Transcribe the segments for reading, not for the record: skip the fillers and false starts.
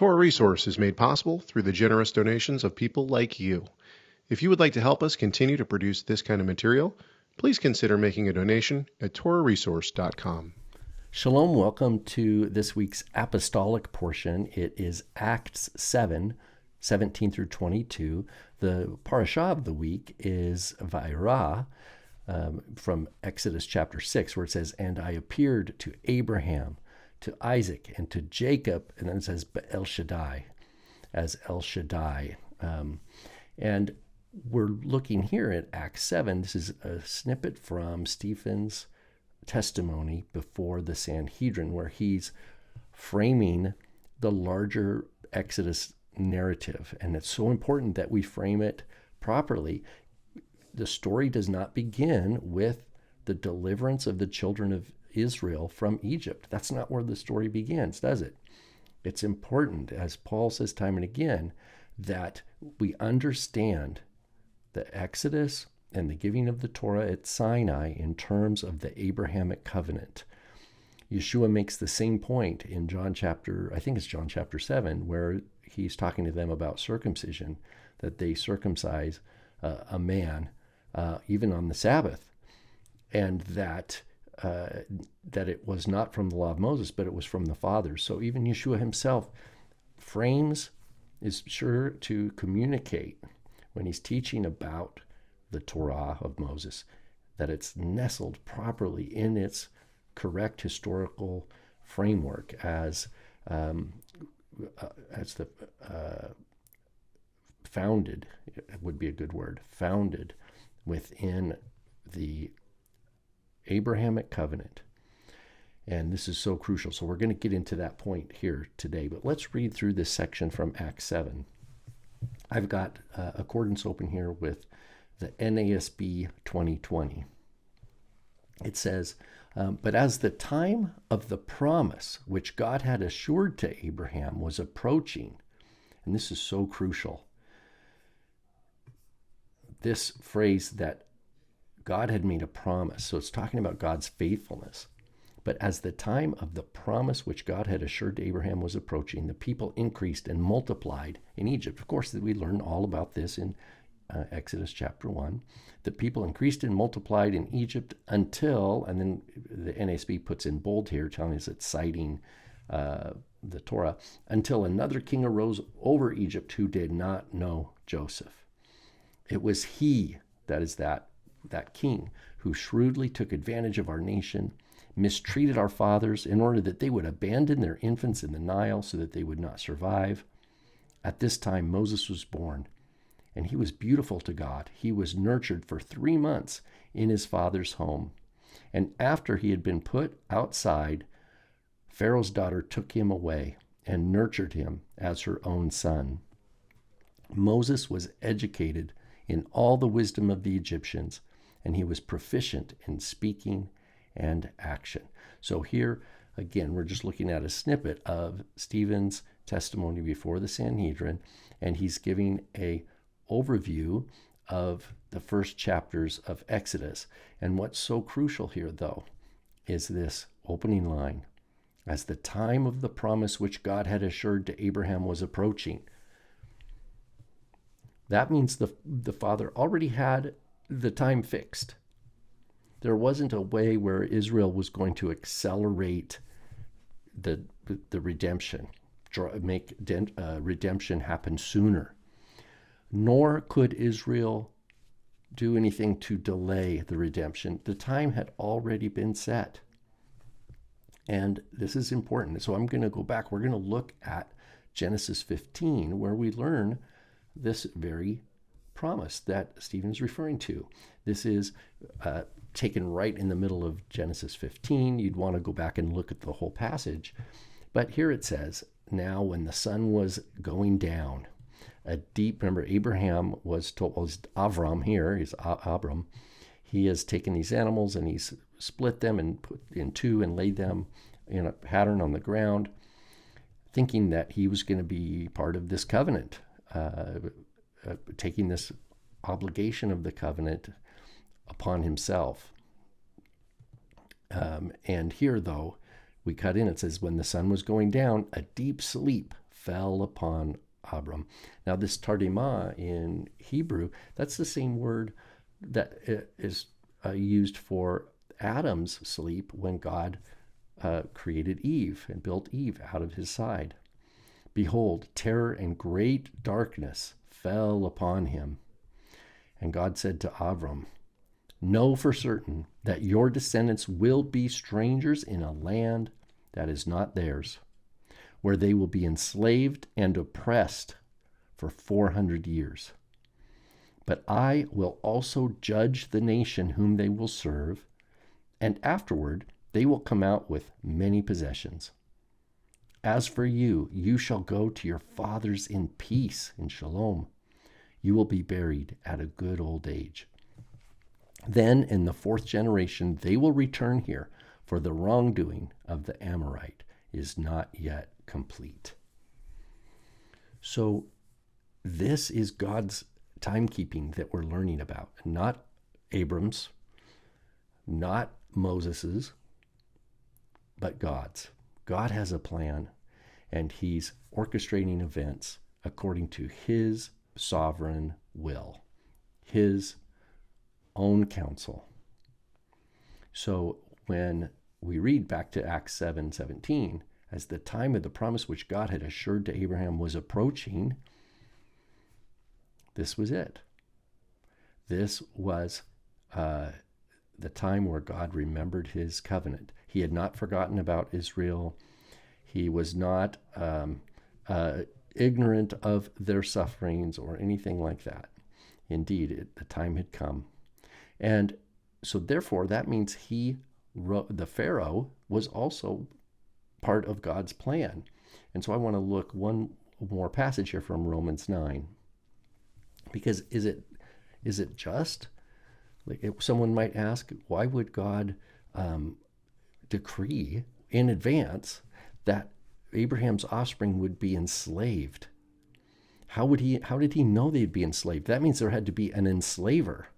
Torah Resource is made possible through the generous donations of people like you. If you would like to help us continue to produce this kind of material, please consider making a donation at TorahResource.com. Shalom, welcome to this week's Apostolic portion. It is Acts 7, 17 through 22. The parashah of the week is Vaera, from Exodus chapter 6, where it says, "And I appeared to Abraham, to Isaac, and to Jacob," and then it says El Shaddai, as El Shaddai. And we're looking here at Acts 7. This is a snippet from Stephen's testimony before the Sanhedrin, where he's framing the larger Exodus narrative. And it's so important that we frame it properly. The story does not begin with the deliverance of the children of Israel from Egypt. That's not where the story begins, does it? It's important, as Paul says time and again, that we understand the Exodus and the giving of the Torah at Sinai in terms of the Abrahamic covenant. Yeshua makes the same point in John chapter 7, where he's talking to them about circumcision, that they circumcise a man even on the Sabbath, and that it was not from the law of Moses, but it was from the fathers. So even Yeshua himself is sure to communicate when he's teaching about the Torah of Moses, that it's nestled properly in its correct historical framework as the founded, it would be a good word, founded within the Abrahamic covenant. And this is so crucial. So we're going to get into that point here today. But let's read through this section from Acts 7. I've got accordance open here with the NASB 2020. It says, "But as the time of the promise which God had assured to Abraham was approaching," and this is so crucial, this phrase that God had made a promise. So it's talking about God's faithfulness. "But as the time of the promise which God had assured to Abraham was approaching, the people increased and multiplied in Egypt." Of course, we learn all about this in Exodus chapter 1. "The people increased and multiplied in Egypt until," and then the NASB puts in bold here, telling us it's citing the Torah, "until another king arose over Egypt who did not know Joseph. It was he," that is that king, "who shrewdly took advantage of our nation, mistreated our fathers in order that they would abandon their infants in the Nile so that they would not survive. At this time Moses was born, and he was beautiful to God. He was nurtured for 3 months in his father's home. And after he had been put outside, Pharaoh's daughter took him away and nurtured him as her own son. Moses was educated in all the wisdom of the Egyptians, and he was proficient in speaking and action." So here, again, we're just looking at a snippet of Stephen's testimony before the Sanhedrin, and he's giving a overview of the first chapters of Exodus. And what's so crucial here, though, is this opening line: "As the time of the promise which God had assured to Abraham was approaching." That means the Father already had the time fixed. There wasn't a way where Israel was going to accelerate the redemption, make redemption happen sooner. Nor could Israel do anything to delay the redemption. The time had already been set. And this is important. So I'm going to go back. We're going to look at Genesis 15, where we learn this very promise that Stephen's referring to. This is taken right in the middle of Genesis 15. You'd want to go back and look at the whole passage. But here it says, "Now when the sun was going down, remember Abraham was told, well, it's Avram here, he's Abram. He has taken these animals and he's split them and put in two and laid them in a pattern on the ground, thinking that he was going to be part of this covenant, taking this obligation of the covenant upon himself. And here, though, we cut in, it says, when the sun was going down, a deep sleep fell upon Abram. Now, this tardema in Hebrew, that's the same word that is used for Adam's sleep when God created Eve and built Eve out of his side. Behold, terror and great darkness fell upon him. And God said to Abram, know for certain that your descendants will be strangers in a land that is not theirs, where they will be enslaved and oppressed for 400 years. But I will also judge the nation whom they will serve, and afterward they will come out with many possessions. As for you, you shall go to your fathers in peace, in shalom. You will be buried at a good old age. Then in the 4th generation they will return here, for the wrongdoing of the Amorite is not yet complete. So this is God's timekeeping that we're learning about, not Abram's, not Moses's, but God's. God has a plan, and he's orchestrating events according to his sovereign will, his own counsel. So when we read back to Acts 7:17, as the time of the promise which God had assured to Abraham was approaching, this was it. This was the time where God remembered his covenant. He had not forgotten about Israel. He was not ignorant of their sufferings or anything like that. Indeed, the time had come. And so therefore, that means the Pharaoh was also part of God's plan. And so I want to look one more passage here from Romans 9. Because is it just? Like, someone might ask, why would God decree in advance that Abraham's offspring would be enslaved? How did he know they'd be enslaved? That means there had to be an enslaver.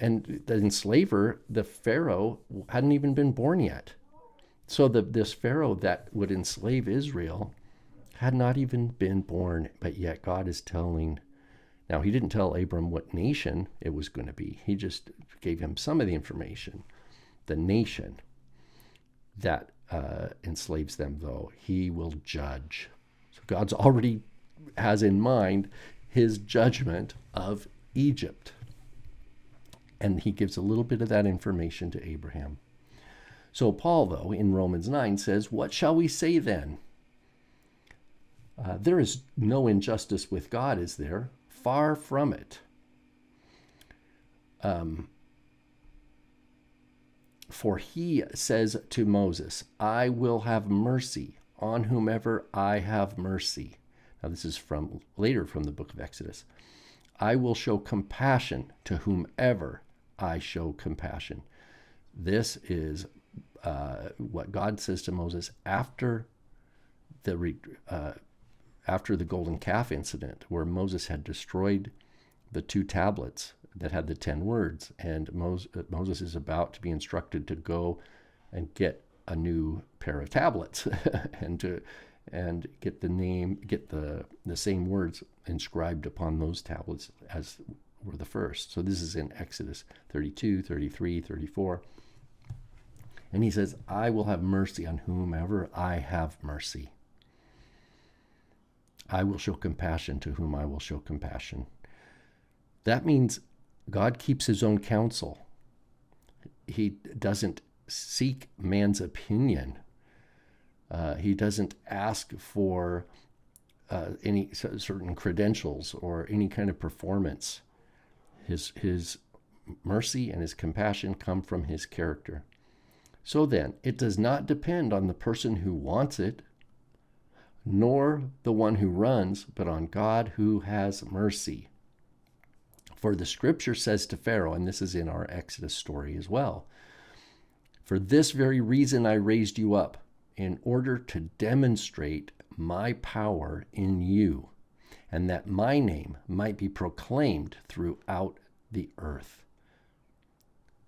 And the enslaver, the Pharaoh, hadn't even been born yet. So this Pharaoh that would enslave Israel had not even been born, but yet God is telling. Now, he didn't tell Abram what nation it was going to be. He just gave him some of the information. The nation that enslaves them, though, he will judge. So God's already has in mind his judgment of Egypt. And he gives a little bit of that information to Abraham. So Paul, though, in Romans 9 says, what shall we say then? There is no injustice with God, is there? Far from it. For he says to Moses, I will have mercy on whomever I have mercy. Now this is later from the book of Exodus. I will show compassion to whomever I show compassion. This is what God says to Moses after the golden calf incident, where Moses had destroyed the 2 tablets that had the 10 words, and Moses is about to be instructed to go and get a new pair of tablets and get the same words inscribed upon those tablets as were the first. So this is in Exodus 32, 33, 34. And he says, I will have mercy on whomever I have mercy. I will show compassion to whom I will show compassion. That means God keeps his own counsel. He doesn't seek man's opinion. He doesn't ask for any certain credentials or any kind of performance. His mercy and his compassion come from his character. So then, it does not depend on the person who wants it, nor the one who runs, but on God who has mercy. For the scripture says to Pharaoh, and this is in our Exodus story as well, for this very reason I raised you up, in order to demonstrate my power in you, and that my name might be proclaimed throughout the earth.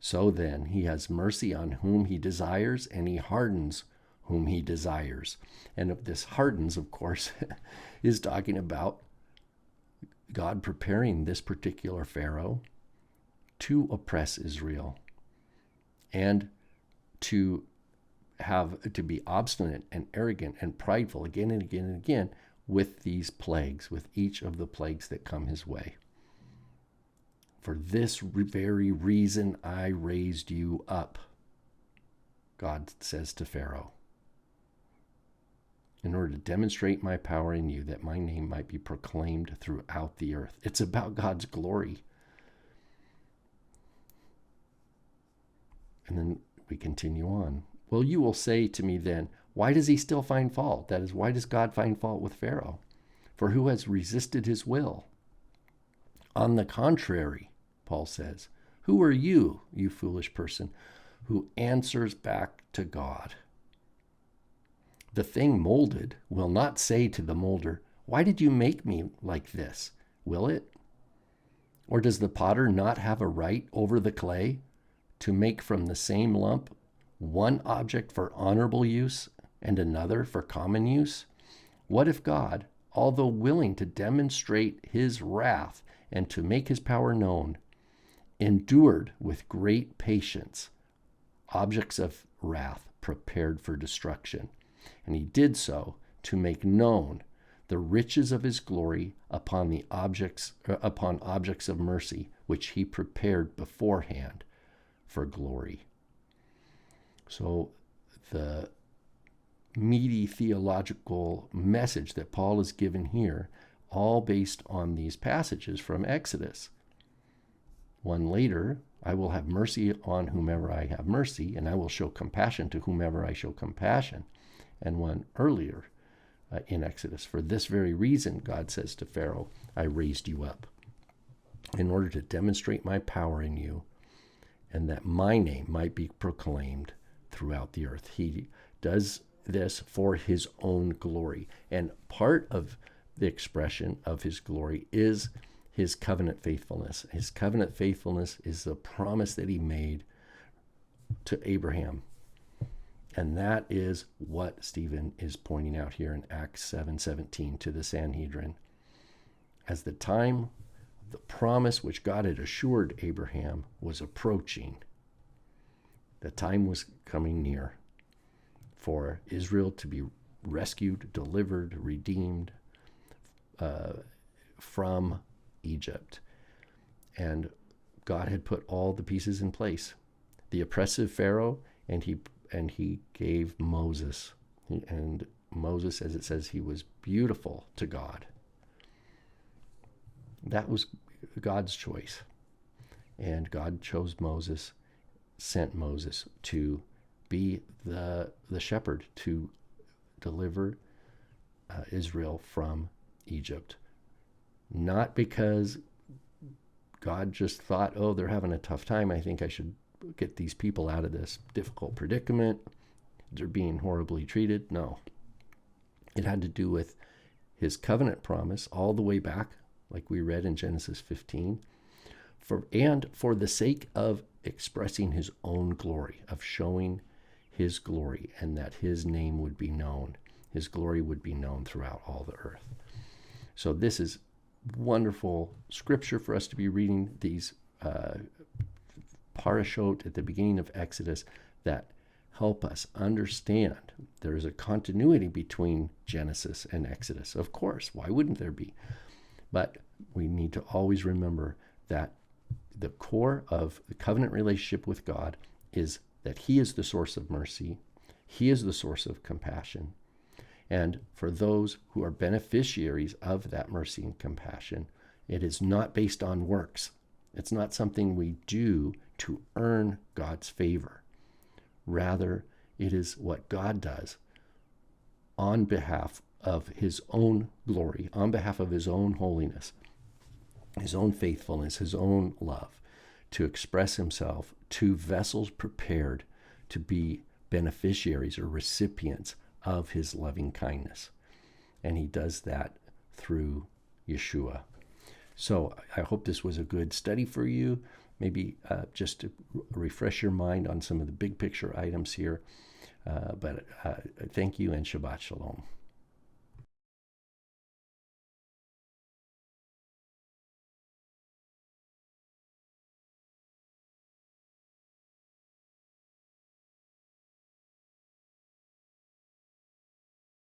So then he has mercy on whom he desires, and he hardens whom he desires. And this hardens, of course, is talking about God preparing this particular Pharaoh to oppress Israel and to be obstinate and arrogant and prideful again and again and again with these plagues, with each of the plagues that come his way. For this very reason I raised you up, God says to Pharaoh, in order to demonstrate my power in you, that my name might be proclaimed throughout the earth. It's about God's glory. And then we continue on. Well, you will say to me then, why does he still find fault? That is, why does God find fault with Pharaoh? For who has resisted his will? On the contrary, Paul says, who are you, you foolish person, who answers back to God? The thing molded will not say to the molder, why did you make me like this? Will it? Or does the potter not have a right over the clay to make from the same lump one object for honorable use and another for common use? What if God, although willing to demonstrate his wrath and to make his power known, endured with great patience objects of wrath prepared for destruction? And he did so to make known the riches of his glory upon objects of mercy, which he prepared beforehand for glory. So the meaty theological message that Paul is given here, all based on these passages from Exodus. One later, I will have mercy on whomever I have mercy, and I will show compassion to whomever I show compassion. And one earlier in Exodus, for this very reason, God says to Pharaoh, I raised you up in order to demonstrate my power in you and that my name might be proclaimed throughout the earth. He does this for his own glory. And part of the expression of his glory is his covenant faithfulness. His covenant faithfulness is the promise that he made to Abraham. And that is what Stephen is pointing out here in Acts 7:17 to the Sanhedrin. As the time, the promise which God had assured Abraham was approaching, the time was coming near for Israel to be rescued, delivered, redeemed from Egypt. And God had put all the pieces in place. The oppressive Pharaoh, and he gave Moses. And Moses, as it says, he was beautiful to God. That was God's choice. And God chose Moses, sent Moses to be the shepherd to deliver Israel from Egypt. Not because God just thought, oh, they're having a tough time, I think I should get these people out of this difficult predicament. They're being horribly treated. No. It had to do with his covenant promise all the way back, like we read in Genesis 15, for the sake of expressing his own glory, of showing his glory, and that his name would be known. His glory would be known throughout all the earth. So this is wonderful scripture for us to be reading, these parashot at the beginning of Exodus that help us understand there is a continuity between Genesis and Exodus. Of course, why wouldn't there be? But we need to always remember that the core of the covenant relationship with God is that he is the source of mercy. He is the source of compassion. And for those who are beneficiaries of that mercy and compassion, it is not based on works. It's not something we do to earn God's favor. Rather, it is what God does on behalf of his own glory, on behalf of his own holiness, his own faithfulness, his own love, to express himself to vessels prepared to be beneficiaries or recipients of his loving kindness. And he does that through Yeshua. So I hope this was a good study for you. Maybe just to refresh your mind on some of the big picture items here. But thank you and Shabbat Shalom.